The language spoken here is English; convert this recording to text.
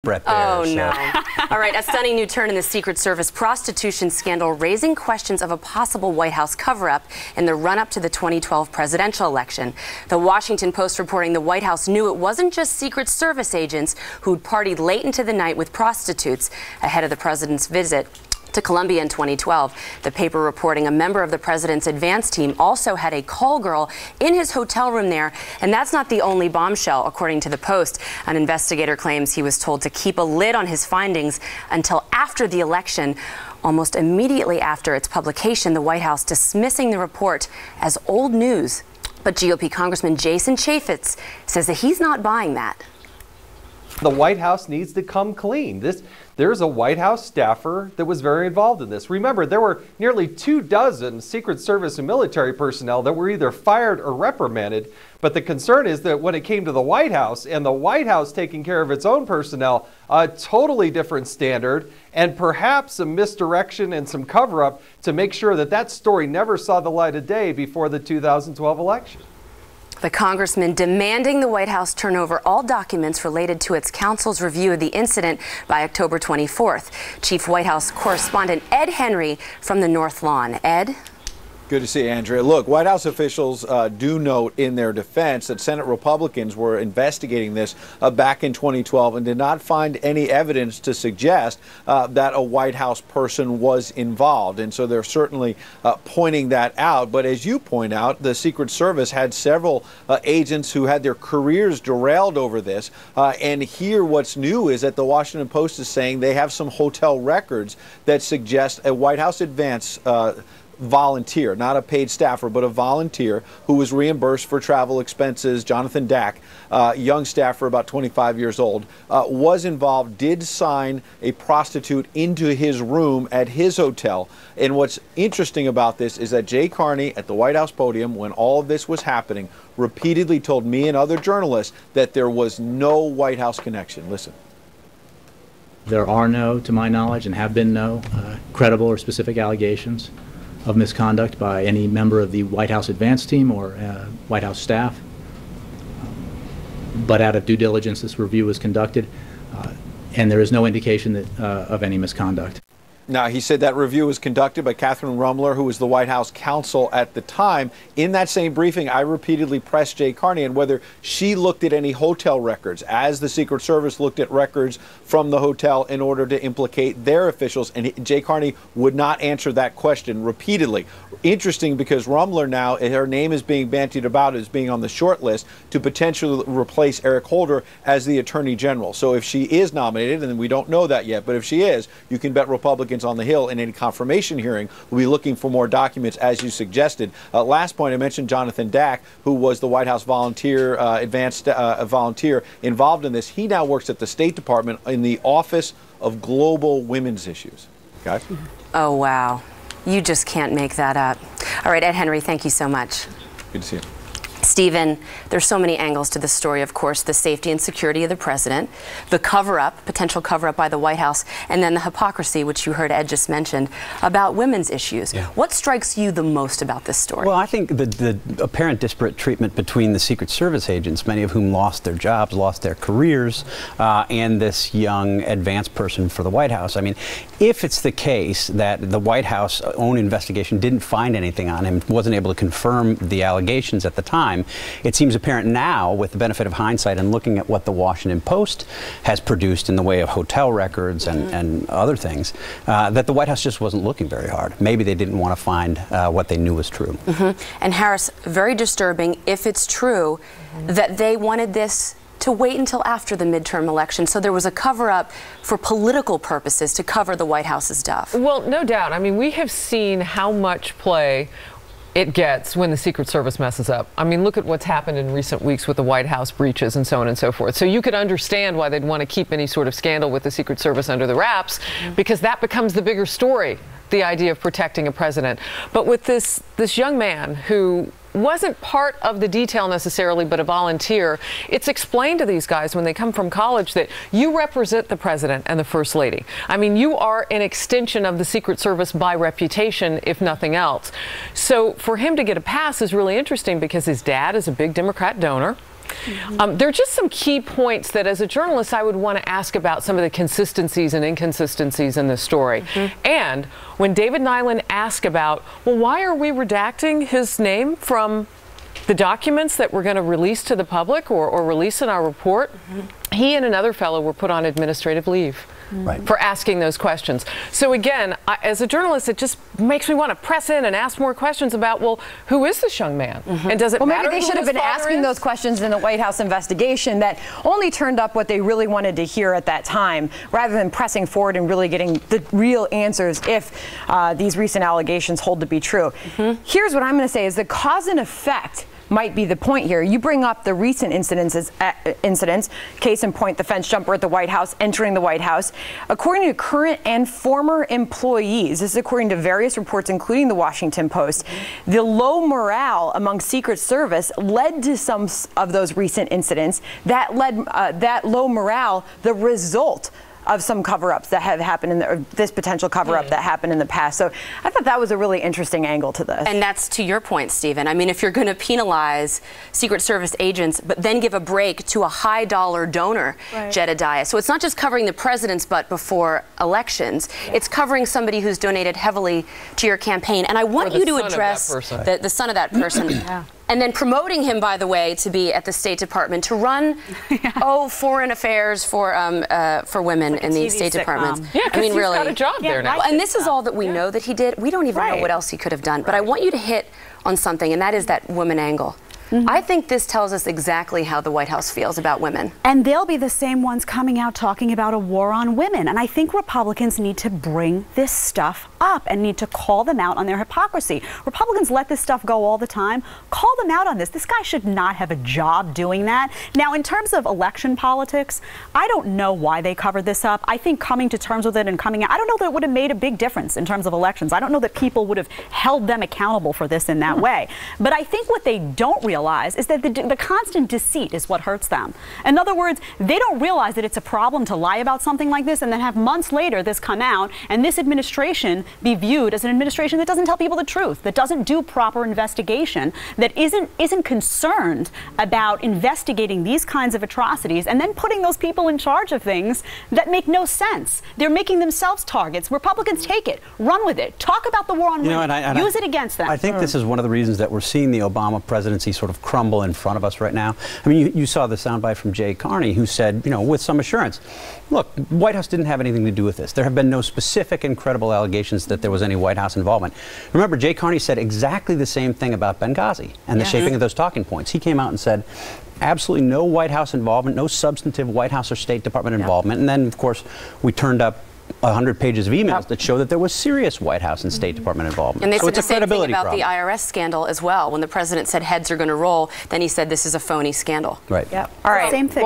Brett there. Oh, no. All right, a stunning new turn in the Secret Service prostitution scandal, raising questions of a possible White House cover-up in the run-up to the 2012 presidential election. The Washington Post reporting the White House knew it wasn't just Secret Service agents who'd partied late into the night with prostitutes ahead of the president's visit to Colombia in 2012. The paper reporting a member of the president's advance team also had a call girl in his hotel room there. And that's not the only bombshell, according to the Post. An investigator claims he was told to keep a lid on his findings until after the election. Almost immediately after its publication, the White House dismissing the report as old news. But GOP Congressman Jason Chaffetz says that he's not buying that. The White House needs to come clean. There's a White House staffer that was very involved in this. Remember, there were nearly 24 Secret Service and military personnel that were either fired or reprimanded. But the concern is that when it came to the White House and the White House taking care of its own personnel, a totally different standard and perhaps some misdirection and some cover-up to make sure that that story never saw the light of day before the 2012 election. The congressman demanding the White House turn over all documents related to its counsel's review of the incident by October 24th. Chief White House correspondent Ed Henry from the North Lawn. Ed? Good to see you, Andrea. Look, White House officials do note in their defense that Senate Republicans were investigating this back in 2012 and did not find any evidence to suggest that a White House person was involved. And so they're certainly pointing that out. But as you point out, the Secret Service had several agents who had their careers derailed over this. And here what's new is that the Washington Post is saying they have some hotel records that suggest a White House advance volunteer, not a paid staffer, but a volunteer who was reimbursed for travel expenses, Jonathan Dach, young staffer, about 25 years old, was involved, did sign a prostitute into his room at his hotel. And what's interesting about this is that Jay Carney at the White House podium, when all of this was happening, repeatedly told me and other journalists that there was no White House connection. Listen. There are no, to my knowledge, and have been no credible or specific allegations of misconduct by any member of the White House advance team or White House staff. But out of due diligence, this review was conducted, and there is no indication that, of any misconduct. Now, he said that review was conducted by Catherine Rumler, who was the White House counsel at the time. In that same briefing, I repeatedly pressed Jay Carney on whether she looked at any hotel records, as the Secret Service looked at records from the hotel in order to implicate their officials. And Jay Carney would not answer that question repeatedly. Interesting, because Rumler now, her name is being bandied about as being on the short list to potentially replace Eric Holder as the Attorney General. So if she is nominated, and we don't know that yet, but if she is, you can bet Republicans on the Hill in any confirmation hearing will be looking for more documents, as you suggested. Last point, I mentioned Jonathan Dach, who was the White House volunteer, advanced volunteer involved in this. He now works at the State Department in the Office of Global Women's Issues. Guys? Oh, wow. You just can't make that up. All right, Ed Henry, thank you so much. Good to see you. Stephen, there's so many angles to this story, of course, the safety and security of the president, the cover-up, potential cover-up by the White House, and then the hypocrisy, which you heard Ed just mentioned, about women's issues. Yeah. What strikes you the most about this story? Well, I think the apparent disparate treatment between the Secret Service agents, many of whom lost their jobs, lost their careers, and this young advanced person for the White House. I mean, if it's the case that the White House own investigation didn't find anything on him, wasn't able to confirm the allegations at the time, it seems apparent now, with the benefit of hindsight and looking at what the Washington Post has produced in the way of hotel records and other things, that the White House just wasn't looking very hard. Maybe they didn't want to find what they knew was true. And Harris, very disturbing if it's true that they wanted this to wait until after the midterm election, so there was a cover-up for political purposes to cover the White House's stuff. Well, no doubt. I mean, we have seen how much play it gets when the Secret Service messes up. I mean, look at what's happened in recent weeks with the White House breaches and so on and so forth. So you could understand why they'd want to keep any sort of scandal with the Secret Service under the wraps, because that becomes the bigger story, the idea of protecting a president. But with this young man who wasn't part of the detail necessarily, but a volunteer, it's explained to these guys when they come from college that you represent the president and the first lady. I mean, you are an extension of the Secret Service by reputation, if nothing else. So for him to get a pass is really interesting, because his dad is a big Democrat donor. There are just some key points that as a journalist I would want to ask about some of the consistencies and inconsistencies in this story. And when David Nyland asked about, well, why are we redacting his name from the documents that we're going to release to the public or release in our report, he and another fellow were put on administrative leave. For asking those questions. So again, as a journalist, it just makes me want to press in and ask more questions about, well, who is this young man? And does it matter? Maybe they should have been asking those questions in the White House investigation that only turned up what they really wanted to hear at that time, rather than pressing forward and really getting the real answers if these recent allegations hold to be true. Here's what I'm going to say is the cause and effect might be the point here. You bring up the recent incidents, case in point, the fence jumper at the White House, entering the White House. According to current and former employees, this is according to various reports, including the Washington Post, the low morale among Secret Service led to some of those recent incidents. That led, that low morale, the result of some cover-ups that have happened in this potential cover-up that happened in the past. So I thought that was a really interesting angle to this. And that's to your point, Stephen. I mean, if you're going to penalize Secret Service agents, but then give a break to a high-dollar donor, Jedediah. So it's not just covering the president's butt before elections. It's covering somebody who's donated heavily to your campaign. And I want you to address the son of that person. And then promoting him, by the way, to be at the State Department, to run, foreign affairs for women in the State Department. Yeah, I mean, really, he's got a job there now. And this is all that we know that he did. We don't even know what else he could have done. But I want you to hit on something, and that is that woman angle. I think this tells us exactly how the White House feels about women. And they'll be the same ones coming out talking about a war on women. And I think Republicans need to bring this stuff up and need to call them out on their hypocrisy. Republicans let this stuff go all the time. Call them out on this. This guy should not have a job doing that. Now, in terms of election politics, I don't know why they covered this up. I think coming to terms with it and coming out, I don't know that it would have made a big difference in terms of elections. I don't know that people would have held them accountable for this in that way. But I think what they don't realize is that the constant deceit is what hurts them. In other words, they don't realize that it's a problem to lie about something like this and then have months later this come out and this administration be viewed as an administration that doesn't tell people the truth, that doesn't do proper investigation, that isn't concerned about investigating these kinds of atrocities and then putting those people in charge of things that make no sense. They're making themselves targets. Republicans take it, run with it, talk about the war on women, use it against them. I think this is one of the reasons that we're seeing the Obama presidency sort of crumble in front of us right now. I mean, you saw the soundbite from Jay Carney, who said, you know, with some assurance, look, the White House didn't have anything to do with this. There have been no specific and credible allegations that there was any White House involvement. Remember, Jay Carney said exactly the same thing about Benghazi and the shaping of those talking points. He came out and said, absolutely no White House involvement, no substantive White House or State Department involvement. And then, of course, we turned up 100 pages of emails that show that there was serious White House and State Department involvement. And they said it's the same thing about problem. the IRS scandal as well. When the president said heads are going to roll, then he said this is a phony scandal. Right. All right. Same thing.